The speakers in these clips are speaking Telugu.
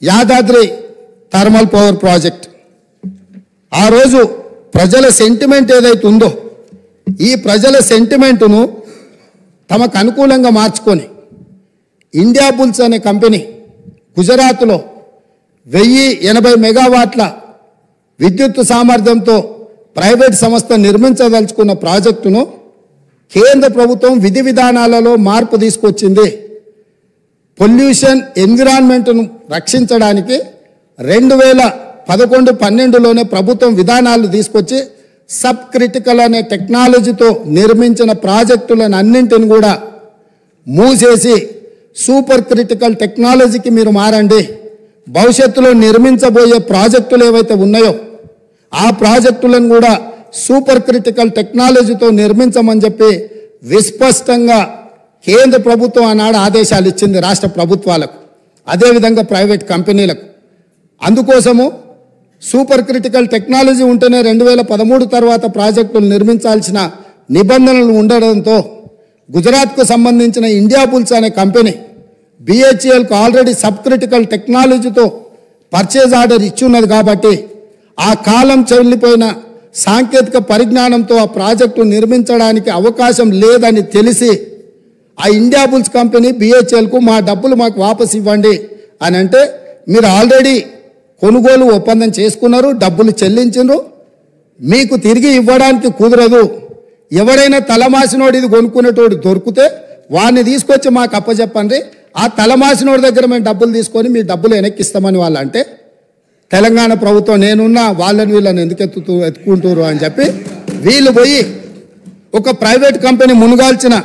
యాదాద్రి థర్మల్ పవర్ ప్రాజెక్ట్ ఆ రోజు ప్రజల సెంటిమెంట్ ఏదైతే ఉందో ఈ ప్రజల సెంటిమెంటును తమకు అనుకూలంగా మార్చుకొని ఇండియా బుల్స్ అనే కంపెనీ గుజరాత్లో 1080 మెగావాట్ల విద్యుత్ సామర్థ్యంతో ప్రైవేట్ సంస్థ నిర్మించదలుచుకున్న ప్రాజెక్టును కేంద్ర ప్రభుత్వం విధి విధానాలలో మార్పు తీసుకొచ్చింది. పొల్యూషన్ ఎన్విరాన్మెంట్ను రక్షించడానికి 2011-12లోనే ప్రభుత్వం విధానాలు తీసుకొచ్చి సబ్ క్రిటికల్ అనే టెక్నాలజీతో నిర్మించిన ప్రాజెక్టులను అన్నింటిని కూడా మూసేసి సూపర్ క్రిటికల్ టెక్నాలజీకి మీరు మారండి, భవిష్యత్తులో నిర్మించబోయే ప్రాజెక్టులు ఏవైతే ఉన్నాయో ఆ ప్రాజెక్టులను కూడా సూపర్ క్రిటికల్ టెక్నాలజీతో నిర్మించమని చెప్పి విస్పష్టంగా కేంద్ర ప్రభుత్వం ఆనాడు ఆదేశాలు ఇచ్చింది రాష్ట్ర ప్రభుత్వాలకు, అదేవిధంగా ప్రైవేట్ కంపెనీలకు. అందుకోసము సూపర్ క్రిటికల్ టెక్నాలజీ ఉంటేనే 2013 తర్వాత ప్రాజెక్టులు నిర్మించాల్సిన నిబంధనలు ఉండడంతో గుజరాత్కు సంబంధించిన ఇండియా బుల్స్ అనే కంపెనీ BHELకు ఆల్రెడీ సబ్ క్రిటికల్ టెక్నాలజీతో పర్చేజ్ ఆర్డర్ ఇచ్చున్నది కాబట్టి ఆ కాలం చెల్లిపోయిన సాంకేతిక పరిజ్ఞానంతో ఆ ప్రాజెక్టు నిర్మించడానికి అవకాశం లేదని తెలిసి ఆ ఇండియా బుల్స్ కంపెనీ BHELకు మా డబ్బులు మాకు వాపసు ఇవ్వండి అని అంటే, మీరు ఆల్రెడీ కొనుగోలు ఒప్పందం చేసుకున్నారు, డబ్బులు చెల్లించారు, మీకు తిరిగి ఇవ్వడానికి కుదరదు. ఎవరైనా తలమాసినోడు ఇది కొనుక్కునేటోడు దొరికితే వాడిని తీసుకొచ్చి మాకు అప్పచెప్పండి, ఆ తలమాసినోడి దగ్గర మేము డబ్బులు తీసుకొని మీ డబ్బులు వెనక్కిస్తామని వాళ్ళు అంటే, తెలంగాణ ప్రభుత్వం నేనున్నా వాళ్ళని వీళ్ళని ఎందుకు ఎత్తుకుంటారు అని చెప్పి వీళ్ళు పోయి ఒక ప్రైవేట్ కంపెనీ మునుగాల్చిన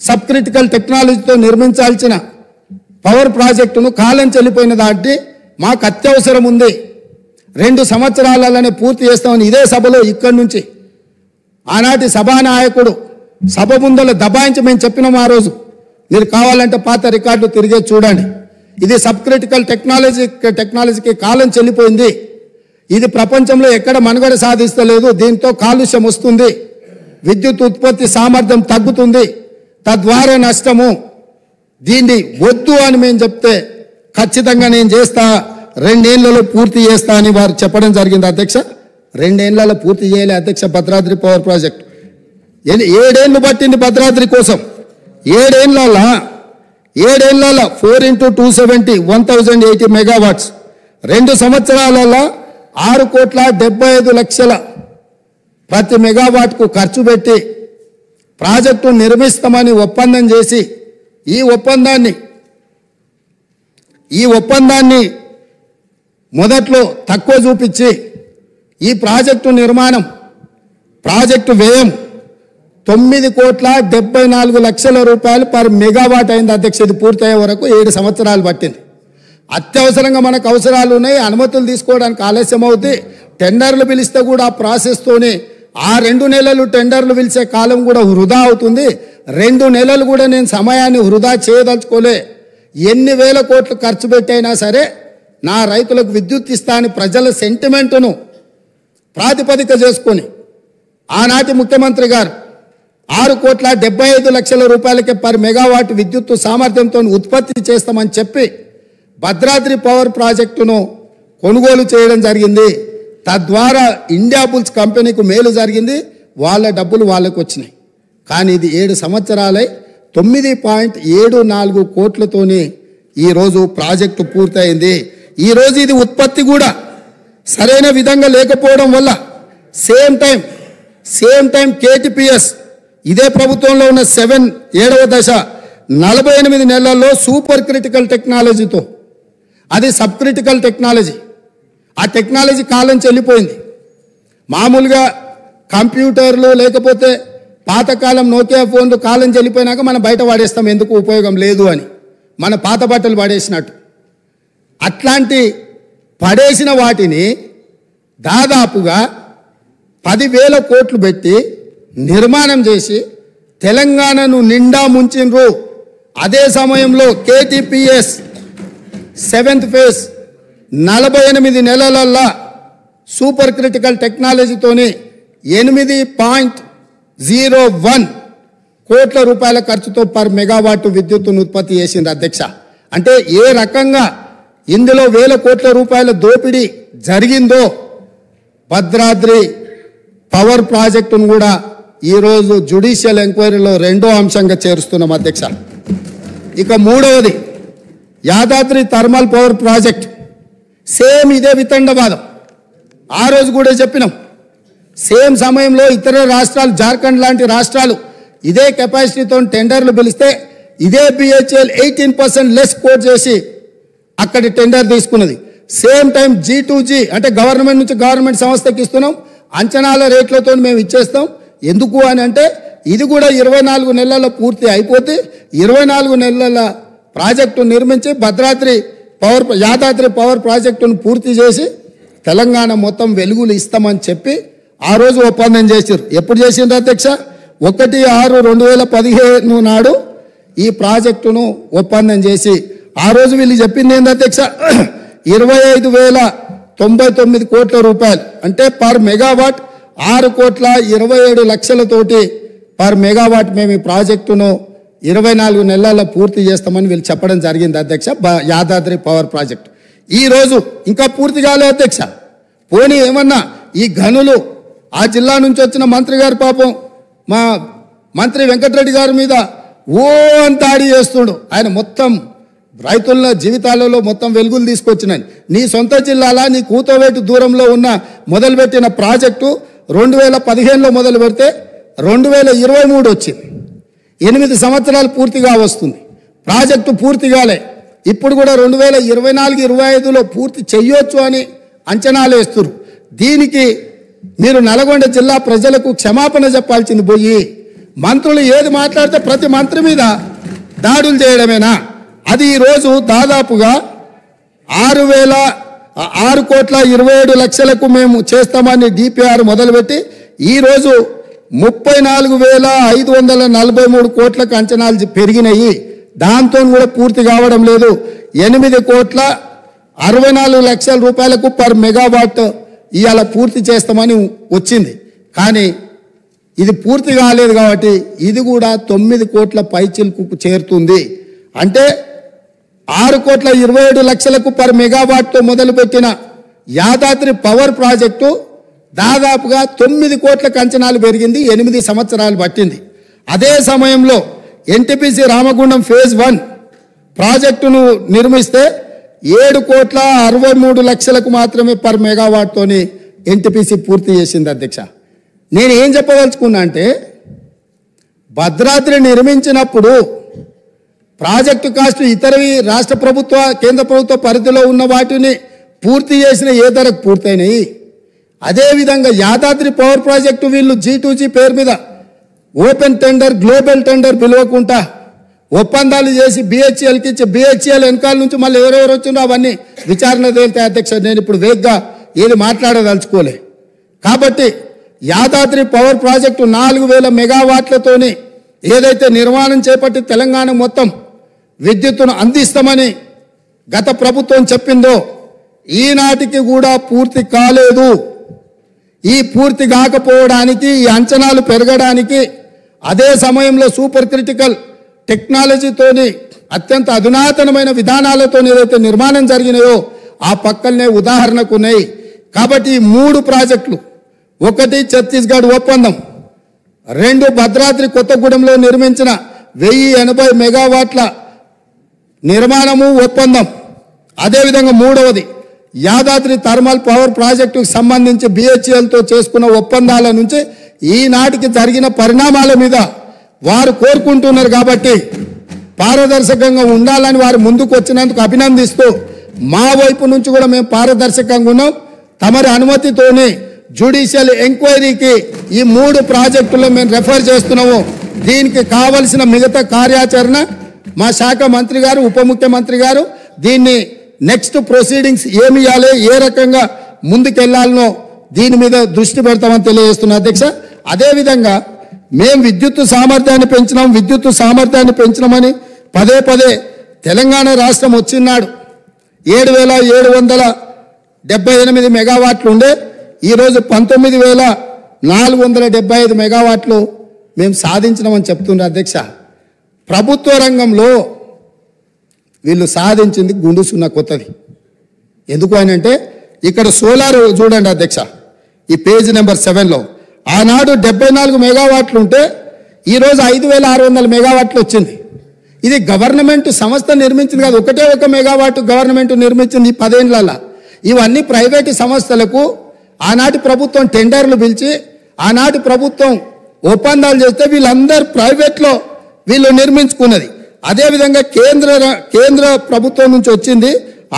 సబ్ క్రిటికల్ టెక్నాలజీతో నిర్మించాల్సిన పవర్ ప్రాజెక్టును కాలం చెల్లిపోయిన దాటి మాకు అత్యవసరం ఉంది, 2 సంవత్సరాలనే పూర్తి చేస్తామని ఇదే సభలో ఇక్కడి నుంచి ఆనాటి సభానాయకుడు సభ ముందల దబాయించి మేము చెప్పినాం ఆ రోజు. మీరు కావాలంటే పాత రికార్డులు తిరిగే చూడండి. ఇది సబ్ క్రిటికల్ టెక్నాలజీకి కాలం చెల్లిపోయింది, ఇది ప్రపంచంలో ఎక్కడ మనుగడ సాధిస్తలేదు, దీంతో కాలుష్యం వస్తుంది, విద్యుత్ ఉత్పత్తి సామర్థ్యం తగ్గుతుంది, తద్వారా నష్టము, దీన్ని వద్దు అని మేము చెప్తే ఖచ్చితంగా నేను చేస్తా, 2 ఏళ్లలో పూర్తి చేస్తా అని వారు చెప్పడం జరిగింది. అధ్యక్ష 2 ఏళ్లలో పూర్తి చేయలే అధ్యక్ష భద్రాద్రి పవర్ ప్రాజెక్ట్. 7 ఏళ్ళు పట్టింది భద్రాద్రి కోసం. 7 ఏళ్లలో 4 × 270 1080 మెగావాట్స్, 2 సంవత్సరాలలో 6,75,00,000 ప్రతి మెగావాట్కు ఖర్చు పెట్టి ప్రాజెక్టు నిర్మిస్తామని ఒప్పందం చేసి ఈ ఒప్పందాన్ని మొదట్లో తక్కువ చూపించి ఈ ప్రాజెక్టు నిర్మాణం ప్రాజెక్టు వ్యయం 9,74,00,000 రూపాయలు పర్ మెగావాట్ అయింది అధ్యక్ష. ఇది పూర్తయ్యే వరకు 7 సంవత్సరాలు పట్టింది. అత్యవసరంగా మనకు అవసరాలు ఉన్నాయి, అనుమతులు తీసుకోవడానికి ఆలస్యం అవుతుంది, టెండర్లు పిలిస్తే కూడా ఆ ప్రాసెస్తోనే ఆ 2 నెలలు టెండర్లు పిలిచే కాలం కూడా వృధా అవుతుంది. 2 నెలలు కూడా నేను సమయాన్ని వృధా చేయదలుచుకోలే, ఎన్ని వేల కోట్లు ఖర్చు పెట్టైనా సరే నా రైతులకు విద్యుత్ ఇస్తా అని ప్రజల సెంటిమెంటును ప్రాతిపదిక చేసుకొని ఆనాటి ముఖ్యమంత్రి గారు 6,75,00,000 రూపాయలకే పర్ మెగావాట్ విద్యుత్ సామర్థ్యంతో ఉత్పత్తి చేస్తామని చెప్పి భద్రాద్రి పవర్ ప్రాజెక్టును కొనుగోలు చేయడం జరిగింది. తద్వారా ఇండియా బుల్స్ కంపెనీకి మేలు జరిగింది, వాళ్ళ డబ్బులు వాళ్ళకు వచ్చినాయి. కానీ ఇది 7 సంవత్సరాలై 9.74 కోట్లతోని ఈరోజు ప్రాజెక్టు పూర్తయింది. ఈరోజు ఇది ఉత్పత్తి కూడా సరైన విధంగా లేకపోవడం వల్ల సేమ్ టైం KTPS ఇదే ప్రభుత్వంలో ఉన్న 7వ దశ 48 నెలల్లో సూపర్ క్రిటికల్ టెక్నాలజీతో, అది సబ్ క్రిటికల్ టెక్నాలజీ, ఆ టెక్నాలజీ కాలం చెల్లిపోయింది. మామూలుగా కంప్యూటర్లు లేకపోతే పాతకాలం నోకియా ఫోన్లు కాలం చెల్లిపోయినాక మనం బయట వాడేస్తాం, ఎందుకు ఉపయోగం లేదు అని, మన పాత బట్టలు పడేసినట్టు. అట్లాంటి పడేసిన వాటిని దాదాపుగా 10,000 కోట్లు పెట్టి నిర్మాణం చేసి తెలంగాణను నిండా ముంచిండ్రు. అదే సమయంలో KTPS 7th ఫేజ్ 48 నెలలల్లా సూపర్ క్రిటికల్ టెక్నాలజీతోని 8.01 కోట్ల రూపాయల ఖర్చుతో పర్ మెగావాట్ విద్యుత్తును ఉత్పత్తి చేసింది అధ్యక్ష. అంటే ఏ రకంగా ఇందులో వేల కోట్ల రూపాయల దోపిడీ జరిగిందో భద్రాద్రి పవర్ ప్రాజెక్టును కూడా ఈరోజు జ్యుడిషియల్ ఎంక్వైరీలో రెండో అంశంగా చేరుస్తున్నాం అధ్యక్ష. ఇక మూడవది Yadadri thermal power project. Same ఇదే వితండవాదం. ఆ రోజు కూడా చెప్పినాం. సేమ్ సమయంలో ఇతర రాష్ట్రాలు, జార్ఖండ్ లాంటి రాష్ట్రాలు ఇదే కెపాసిటీతో టెండర్లు పిలిస్తే ఇదే బిహెచ్ఎల్ 18% లెస్ కోట్ చేసి అక్కడి టెండర్ తీసుకున్నది. సేమ్ టైం G2G అంటే గవర్నమెంట్ నుంచి గవర్నమెంట్ సంస్థకి ఇస్తున్నాం, అంచనాల రేట్లతో మేము ఇచ్చేస్తాం. ఎందుకు అని అంటే ఇది కూడా 24 నెలల్లో పూర్తి అయిపోతే 24 నెలల ప్రాజెక్టు నిర్మించి యాదాద్రి పవర్ ప్రాజెక్టును పూర్తి చేసి తెలంగాణ మొత్తం వెలుగులు ఇస్తామని చెప్పి ఆ రోజు ఒప్పందం చేశారు. ఎప్పుడు చేసిండ్రు అధ్యక్ష? 1/6/2015 నాడు ఈ ప్రాజెక్టును ఒప్పందం చేసి ఆ రోజు వీళ్ళు చెప్పింది ఏంది అధ్యక్ష? 25,099 కోట్ల రూపాయలు అంటే పర్ మెగావాట్ 6,27,00,000తోటి పర్ మెగావాట్ మేము ఈ ప్రాజెక్టును 24 నెలల్లో పూర్తి చేస్తామని వీళ్ళు చెప్పడం జరిగింది అధ్యక్ష. యాదాద్రి పవర్ ప్రాజెక్ట్ ఈరోజు ఇంకా పూర్తి కాలే అధ్యక్ష. పోనీ ఏమన్నా ఈ గనులు ఆ జిల్లా నుంచి వచ్చిన మంత్రి గారు పాపం మా మంత్రి వెంకటరెడ్డి గారి మీద ఓ అంత ఆడి చేస్తుడు. ఆయన మొత్తం రైతుల జీవితాలలో మొత్తం వెలుగులు తీసుకొచ్చినాయి. నీ సొంత జిల్లాలా నీ కూతవేటు దూరంలో ఉన్న మొదలుపెట్టిన ప్రాజెక్టు 2015లో మొదలు పెడితే 2023 వచ్చింది. 8 సంవత్సరాలు పూర్తిగా వస్తుంది. ప్రాజెక్టు పూర్తి కాలే. ఇప్పుడు కూడా 2024-25లో పూర్తి చెయ్యొచ్చు అని అంచనాలు వేస్తున్నారు. దీనికి మీరు నల్గొండ జిల్లా ప్రజలకు క్షమాపణ చెప్పాల్సింది పోయి మంత్రులు ఏది మాట్లాడితే ప్రతి మంత్రి మీద దాడులు చేయడమేనా? అది ఈరోజు దాదాపుగా 6,27,00,000కు మేము చేస్తామని డిపిఆర్ మొదలుపెట్టి ఈరోజు 34,543 కోట్లకు అంచనాలు పెరిగినాయి. దాంతో కూడా పూర్తి కావడం లేదు. 8,64,00,000 రూపాయలకు పర్ మెగావాట్ ఇవాళ పూర్తి చేస్తామని వచ్చింది. కానీ ఇది పూర్తి కాలేదు కాబట్టి ఇది కూడా 9 కోట్ల పైచిలుకు చేరుతుంది. అంటే 6,27,00,000కు పర్ మెగావాట్తో మొదలుపెట్టిన యాదాద్రి పవర్ ప్రాజెక్టు దాదాపుగా 9 కోట్లకు అంచనాలు పెరిగింది. 8 సంవత్సరాలు పట్టింది. అదే సమయంలో ఎన్టీపీసీ రామగుండం ఫేజ్ 1 ప్రాజెక్టును నిర్మిస్తే 7,63,00,000కు మాత్రమే పర్ మెగావాట్తోని ఎన్టీపీసీ పూర్తి చేసింది అధ్యక్ష. నేను ఏం చెప్పదలుచుకున్నా అంటే భద్రాద్రి నిర్మించినప్పుడు ప్రాజెక్టు కాస్ట్ ఇతరవి రాష్ట్ర ప్రభుత్వ కేంద్ర ప్రభుత్వ పరిధిలో ఉన్న వాటిని పూర్తి చేసిన ఏ ధరకు పూర్తయినాయి. అదేవిధంగా యాదాద్రి పవర్ ప్రాజెక్టు వీళ్ళు G2G పేరు మీద ఓపెన్ టెండర్, గ్లోబల్ టెండర్ పిలవకుండా ఒప్పందాలు చేసి బిహెచ్ఎల్కి ఇచ్చి బిహెచ్ఎల్ వెనకాల నుంచి మళ్ళీ ఎవరెవరు వచ్చిందో అవన్నీ విచారణ తేలితే అధ్యక్ష నేను ఇప్పుడు వేగ్గా ఏది మాట్లాడదలుచుకోలే. కాబట్టి యాదాద్రి పవర్ ప్రాజెక్టు 4,000 మెగావాట్లతోని ఏదైతే నిర్మాణం చేపట్టి తెలంగాణ మొత్తం విద్యుత్తును అందిస్తామని గత ప్రభుత్వం చెప్పిందో ఈనాటికి కూడా పూర్తి కాలేదు. ఈ పూర్తి కాకపోవడానికి, ఈ అంచనాలు పెరగడానికి, అదే సమయంలో సూపర్ క్రిటికల్ టెక్నాలజీతోని అత్యంత అధునాతనమైన విధానాలతో ఏదైతే నిర్మాణం జరిగినాయో ఆ పక్కనే ఉదాహరణకు ఉన్నాయి. కాబట్టి ఈ 3 ప్రాజెక్టులు, 1 ఛత్తీస్గఢ్ ఒప్పందం, 2 భద్రాద్రి కొత్తగూడెంలో నిర్మించిన 1080 మెగావాట్ల నిర్మాణము ఒప్పందం, అదేవిధంగా 3వది యాదాద్రి థర్మల్ పవర్ ప్రాజెక్టుకు సంబంధించి బిహెచ్ఎల్తో చేసుకున్న ఒప్పందాల నుంచి ఈనాటికి జరిగిన పరిణామాల మీద వారు కోరుకుంటున్నారు. కాబట్టి పారదర్శకంగా ఉండాలని వారు ముందుకు వచ్చినందుకు అభినందిస్తూ మా వైపు నుంచి కూడా మేము పారదర్శకంగా ఉన్నాం. తమరి అనుమతితోనే జ్యుడిషియల్ ఎంక్వైరీకి ఈ 3 ప్రాజెక్టుల్లో మేము రెఫర్ చేస్తున్నాము. దీనికి కావలసిన మిగతా కార్యాచరణ మా శాఖ మంత్రి గారు, ఉప ముఖ్యమంత్రి గారు దీన్ని నెక్స్ట్ ప్రొసీడింగ్స్ ఏమి ఇవ్వాలి, ఏ రకంగా ముందుకెళ్లాలనో దీని మీద దృష్టి పెడతామని తెలియజేస్తున్నా అధ్యక్ష. అదేవిధంగా మేము విద్యుత్ సామర్థ్యాన్ని పెంచినామని పదే తెలంగాణ రాష్ట్రం వచ్చినాడు 7,778 మెగావాట్లు ఉండే ఈరోజు 19,475 మెగావాట్లు మేము సాధించినామని చెప్తున్నారు అధ్యక్ష. ప్రభుత్వ రంగంలో వీళ్ళు సాధించింది గుండు సున్నా కొత్తది. ఎందుకు అని అంటే ఇక్కడ సోలార్ చూడండి అధ్యక్ష, ఈ పేజ్ నెంబర్ 7లో ఆనాడు 74 మెగావాట్లు ఉంటే ఈరోజు 5600 మెగావాట్లు వచ్చింది. ఇది గవర్నమెంట్ సంస్థ నిర్మించింది కాదు, ఒకటే ఒక మెగావాట్ గవర్నమెంట్ నిర్మించింది ఈ 10 ఏళ్లలో. ఇవన్నీ ప్రైవేటు సంస్థలకు ఆనాటి ప్రభుత్వం టెండర్లు పిలిచి ఆనాటి ప్రభుత్వం ఒప్పందాలు చేస్తే వీళ్ళందరూ ప్రైవేట్లో వీళ్ళు నిర్మించుకున్నది. అదేవిధంగా కేంద్ర ప్రభుత్వం నుంచి వచ్చింది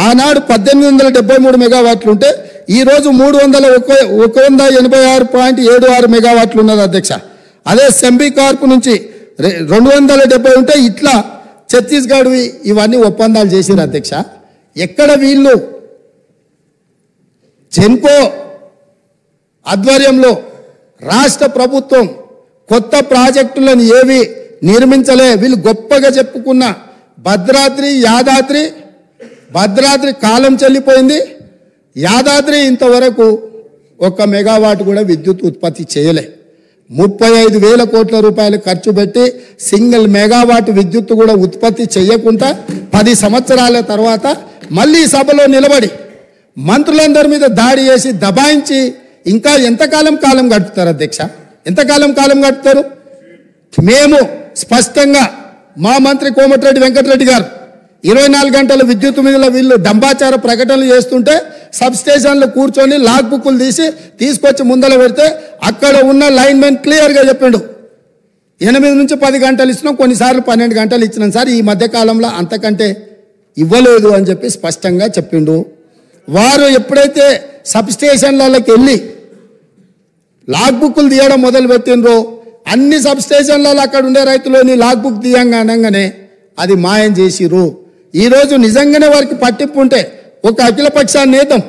ఆనాడు 1873 మెగావాట్లు ఉంటే ఈరోజు 186.76 మెగావాట్లు ఉన్నది అధ్యక్ష. అదే సెంబీ కార్పు నుంచి 270 ఉంటే ఇట్లా ఛత్తీస్గఢ్ ఇవన్నీ ఒప్పందాలు చేసిరు అధ్యక్ష. ఎక్కడ వీళ్ళు జెన్కో ఆధ్వర్యంలో రాష్ట్ర ప్రభుత్వం కొత్త ప్రాజెక్టులను ఏవి నిర్మించలే. వీళ్ళు గొప్పగా చెప్పుకున్న భద్రాద్రి కాలం చెల్లిపోయింది. యాదాద్రి ఇంతవరకు 1 మెగావాట్ కూడా విద్యుత్ ఉత్పత్తి చేయలే. 35,000 కోట్ల రూపాయలు ఖర్చు పెట్టి సింగిల్ మెగావాట్ విద్యుత్ కూడా ఉత్పత్తి చేయకుండా 10 సంవత్సరాల తర్వాత మళ్ళీ సభలో నిలబడి మంత్రులందరి మీద దాడి చేసి దబాయించి ఇంకా ఎంతకాలం గడుపుతారు అధ్యక్ష? ఎంతకాలం గడుపుతారు? మేము స్పష్టంగా మా మంత్రి కోమటిరెడ్డి వెంకటరెడ్డి గారు 24 గంటల విద్యుత్ మీద వీళ్ళు డంబాచార ప్రకటనలు చేస్తుంటే సబ్ స్టేషన్లో కూర్చొని లాగ్ బుక్లు తీసుకొచ్చి ముందర పెడితే అక్కడ ఉన్న లైన్మెన్ క్లియర్గా చెప్పిండు 8 నుంచి 10 గంటలు ఇచ్చినాం, కొన్నిసార్లు 12 గంటలు ఇచ్చినాం సార్, ఈ మధ్యకాలంలో అంతకంటే ఇవ్వలేదు అని చెప్పి స్పష్టంగా చెప్పిండు. వారు ఎప్పుడైతే సబ్ స్టేషన్లకి వెళ్ళి లాగ్ బుక్లు తీయడం మొదలు పెట్టినరో అన్ని సబ్ స్టేషన్లలో అక్కడ ఉండే రైతులని లాగ్ బుక్ అనగానే అది మాయం చేసిరు. ఈరోజు నిజంగానే వారికి పట్టింపు ఉంటే ఒక అఖిలపక్షాన్ని నేతం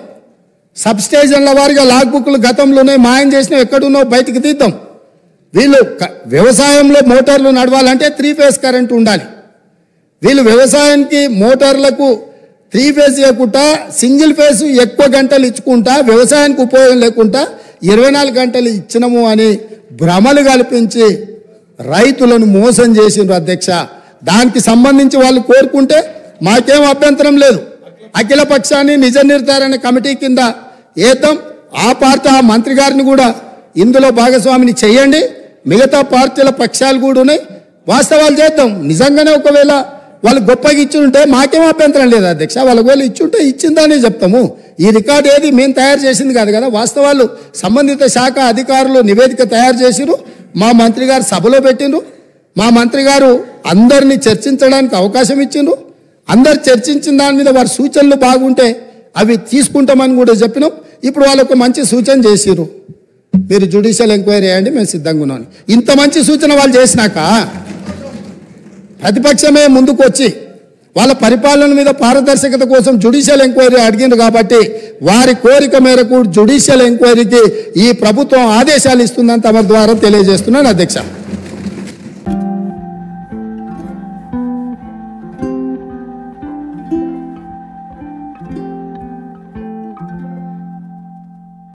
సబ్ స్టేషన్ల వారిగా లాగ్ బుక్లు గతంలోనే మాయం చేసినా ఎక్కడున్నో బయటికి తీద్దాం. వీళ్ళు వ్యవసాయంలో మోటార్లు నడవాలంటే 3 ఫేజ్ కరెంటు ఉండాలి. వీళ్ళు వ్యవసాయానికి మోటార్లకు 3 ఫేజ్ ఇవ్వకుండా సింగిల్ ఫేజ్ ఎక్కువ గంటలు ఇచ్చుకుంటా వ్యవసాయానికి ఉపయోగం లేకుండా 24 గంటలు ఇచ్చినము అని భ్రమలు కల్పించి రైతులను మోసం చేసిండ్రు అధ్యక్ష. దానికి సంబంధించి వాళ్ళు కోరుకుంటే మాకేం అభ్యంతరం లేదు. అఖిల పక్షాన్ని నిజ నిర్ధారణ కమిటీ కింద ఏతం ఆ పార్టీ ఆ మంత్రి గారిని కూడా ఇందులో భాగస్వామిని చేయండి. మిగతా పార్టీల పక్షాలు కూడా ఉన్నాయి, వాస్తవాలు చేద్దాం. నిజంగానే ఒకవేళ వాళ్ళు గొప్పగా ఇచ్చుంటే మాకేం అభ్యంతరం లేదు అధ్యక్ష. వాళ్ళు ఒకవేళ ఇచ్చుంటే ఇచ్చిందని చెప్తాము. ఈ రికార్డు ఏది మేము తయారు చేసింది కాదు కదా, వాస్తవాలు సంబంధిత శాఖ అధికారులు నివేదిక తయారు చేసిరు, మా మంత్రి గారు సభలో పెట్టిండ్రు. మా మంత్రి గారు అందరినీ చర్చించడానికి అవకాశం ఇచ్చిండ్రు. అందరు చర్చించిన దాని మీద వారి సూచనలు బాగుంటే అవి తీసుకుంటామని కూడా చెప్పినాం. ఇప్పుడు వాళ్ళకు మంచి సూచన చేసిరు, మీరు జ్యుడిషియల్ ఎంక్వైరీ చేయండి, మేము సిద్ధంగా ఉన్నాను. ఇంత మంచి సూచన వాళ్ళు చేసినాక ప్రతిపక్షమే ముందుకు వచ్చి వాళ్ళ పరిపాలన మీద పారదర్శకత కోసం జ్యుడిషియల్ ఎంక్వైరీ అడిగిండ్రు కాబట్టి వారి కోరిక మేరకు జ్యుడిషియల్ ఎంక్వైరీకి ఈ ప్రభుత్వం ఆదేశాలు ఇస్తుందని తమ ద్వారా తెలియజేస్తున్నాను అధ్యక్ష.